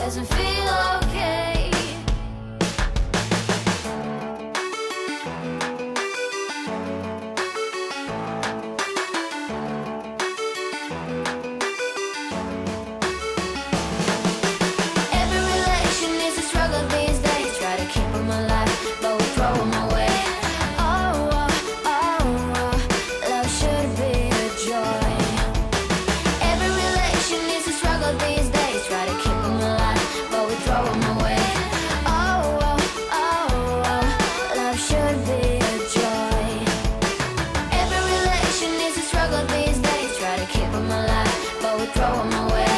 doesn't feel okay. Every relation is a struggle these days. Try to keep them alive, but we throw them away. Oh, oh, oh, oh, love should be a joy. Every relation is a struggle these days. Try to keep them alive, but we throw them away. Oh, oh, oh, oh, love should be a joy. Every relation is a struggle these days. Try to keep them alive, but we throw them away.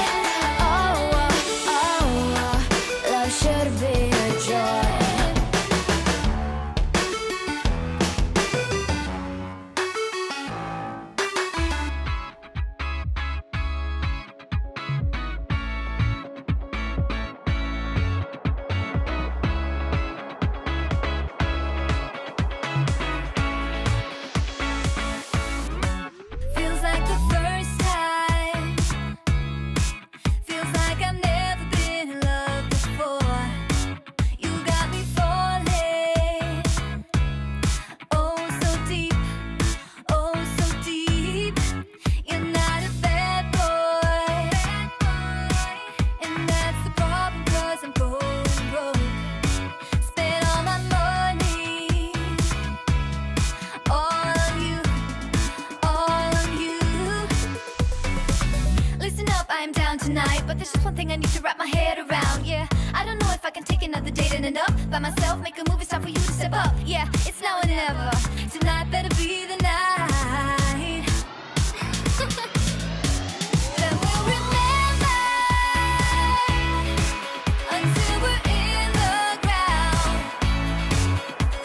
Oh, oh, oh, oh, love should be a joy. Feels like the first time. Feels like I've never been in love before. You got me falling. Oh, so deep. Oh, so deep. You're not a bad boy. And that's the problem, 'cause I'm going broke. Spent all my money. All on you. All on you. Listen up, I am down tonight, but there's just one thing I need to wrap my head around. Yeah, I don't know if I can take another date and end up by myself. Make a move, it's time for you to step up. Yeah, it's now or never. Tonight better be the night. Then we'll remember until we're in the ground.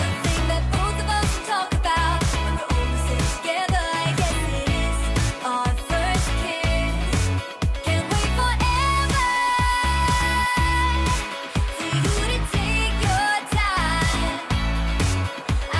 The thing that both of us talk about when we're all sitting together. I guess it is our first kiss. Can't wait forever for you to take your time. I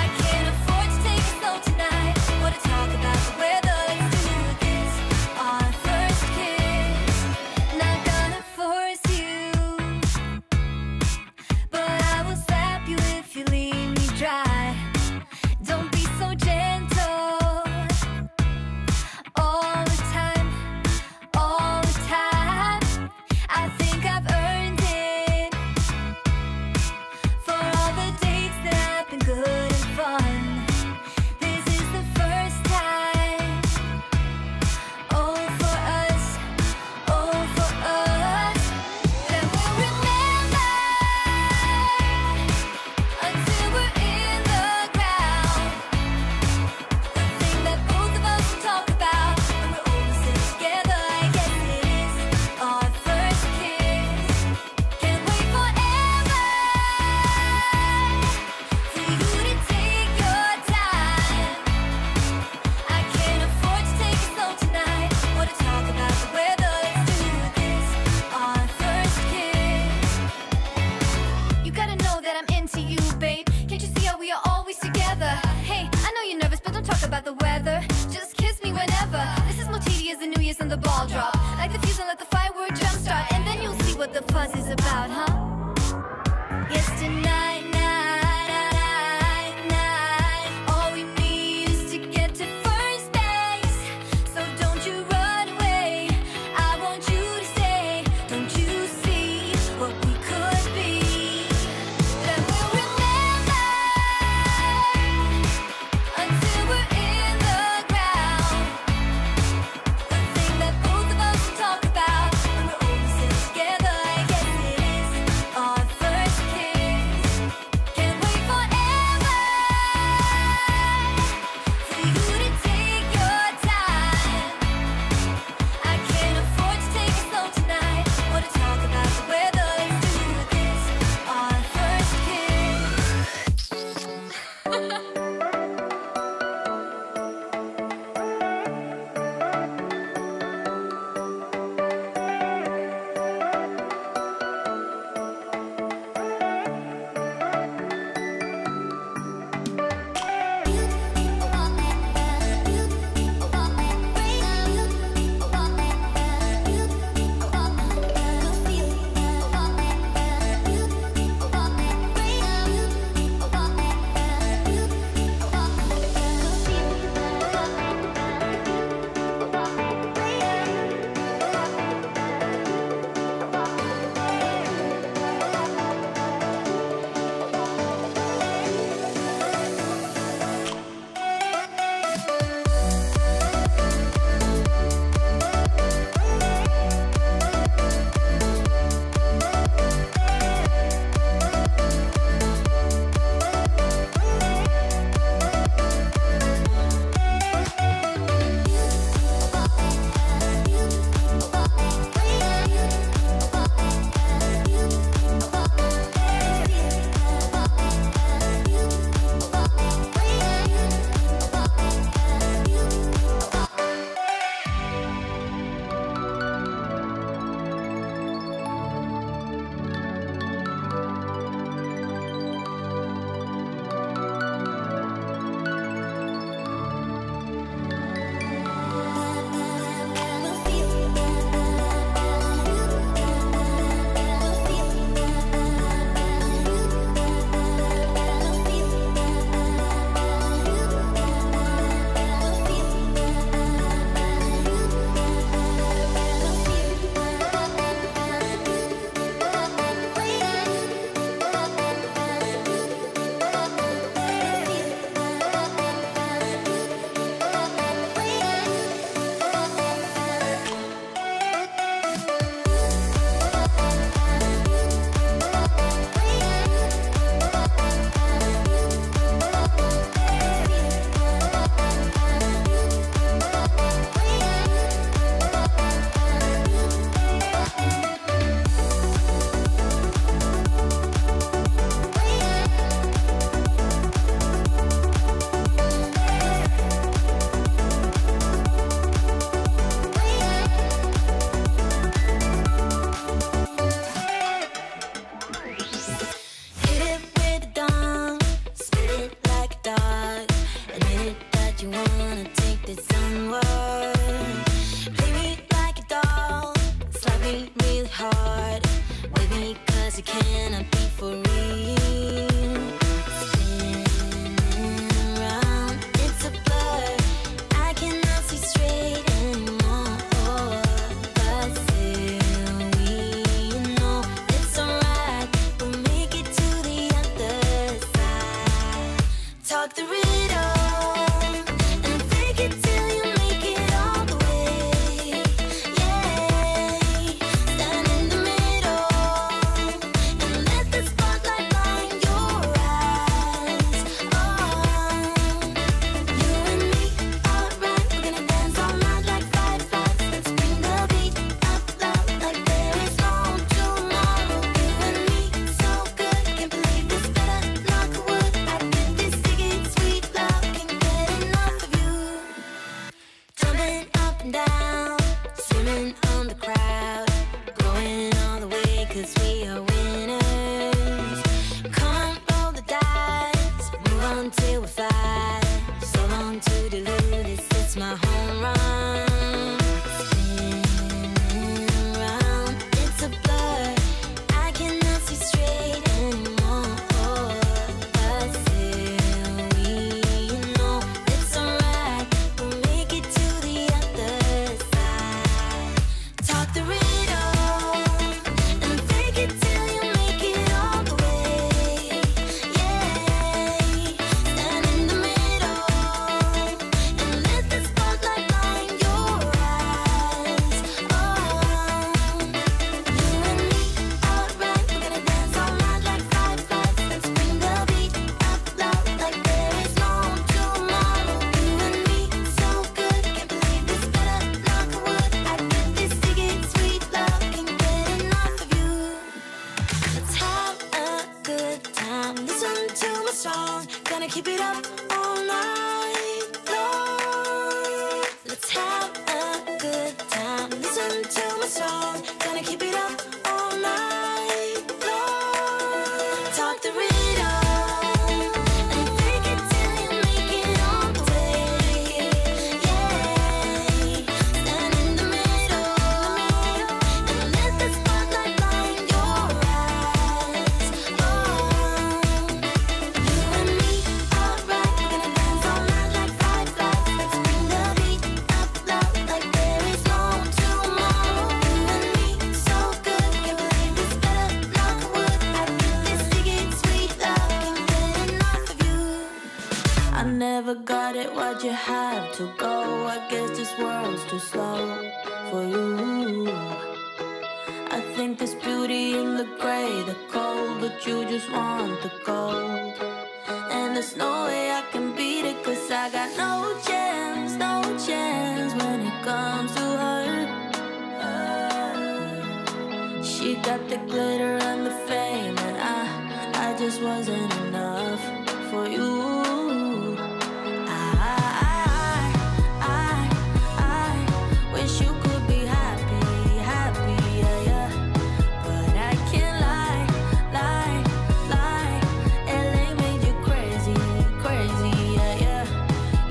heart. Play me like a doll, slap me really hard. With me 'cause you cannot be for real. Spinning around, it's a blur. I cannot see straight anymore. But still we know it's alright. We'll make it to the other side. Talk the riddle and fake it till you make it all the way. Yeah, stand in the middle and let the spotlight blind your eyes. Oh, you and me, alright. We're gonna dance all night like fireflies. Let's bring the beat up loud like there is no tomorrow. You and me, so good. Can't believe this, better knock wood. I get this ticket, sweet love, can't get enough of you. Jumping up and down, swimming on the crowd, going all the way 'cause we are winners. Come on, roll the dice, move on till we fly. So long to dilute this, it's my home run. Spinning around, it's a blur. I cannot see straight anymore. But still we know it's alright. We'll make it to the other side. Talk the riddle and fake it till you make it all the way. Yeah, stand in the middle and let the spotlight blind your eyes. Oh, you and me, alright. We're gonna dance all night like fireflies. Let's bring the beat up loud like there is no tomorrow. You and me, so good. Can't believe this, better knock wood. I get this ticket, sweet love, can't get enough of you. Let's have a good time. Listen to my song. Gonna keep it up all night long. Let's have a good time. Listen to my song. Gonna keep it up all night long. Talk the riddle and fake it till you make it all the way. Yeah, stand in the middle and let the spotlight blind your eyes. Oh, you and me, alright. We're gonna dance all night like fireflies. Let's bring the beat up loud like there is no tomorrow. You and me, so good. Can't believe this, better knock wood. I get this ticket, sweet love, can't get enough of you. I never got it, why'd you have to go? I guess this world's too slow for you. I think there's beauty in the gray, the cold, but you just want the gold. And there's no way I can beat it, 'cause I got no chance, no chance when it comes to her. She got the glitter and the fame, and I just wasn't enough for you. I wish you could be happy, happy, yeah, yeah. But I can't lie, lie, lie. LA made you crazy, crazy, yeah, yeah.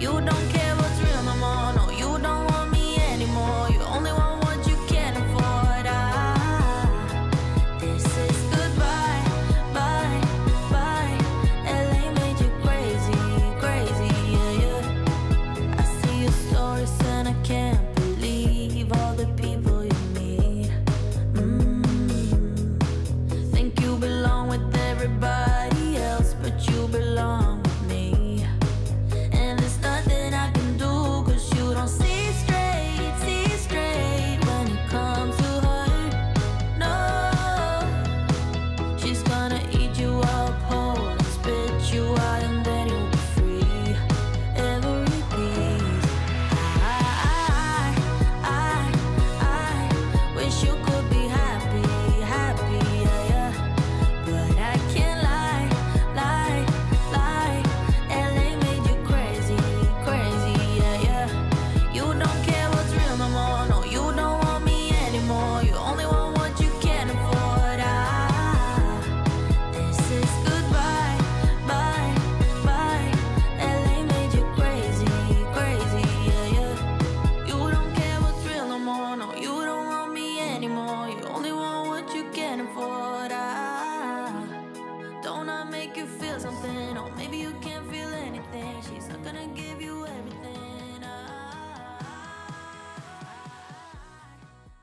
You don't care what's real no more, no, you don't want me anymore. You only want what you can't afford. This is goodbye, bye, bye. You only want what you can afford. Don't I make you feel something? Or maybe you can't feel anything. She's not gonna give you everything.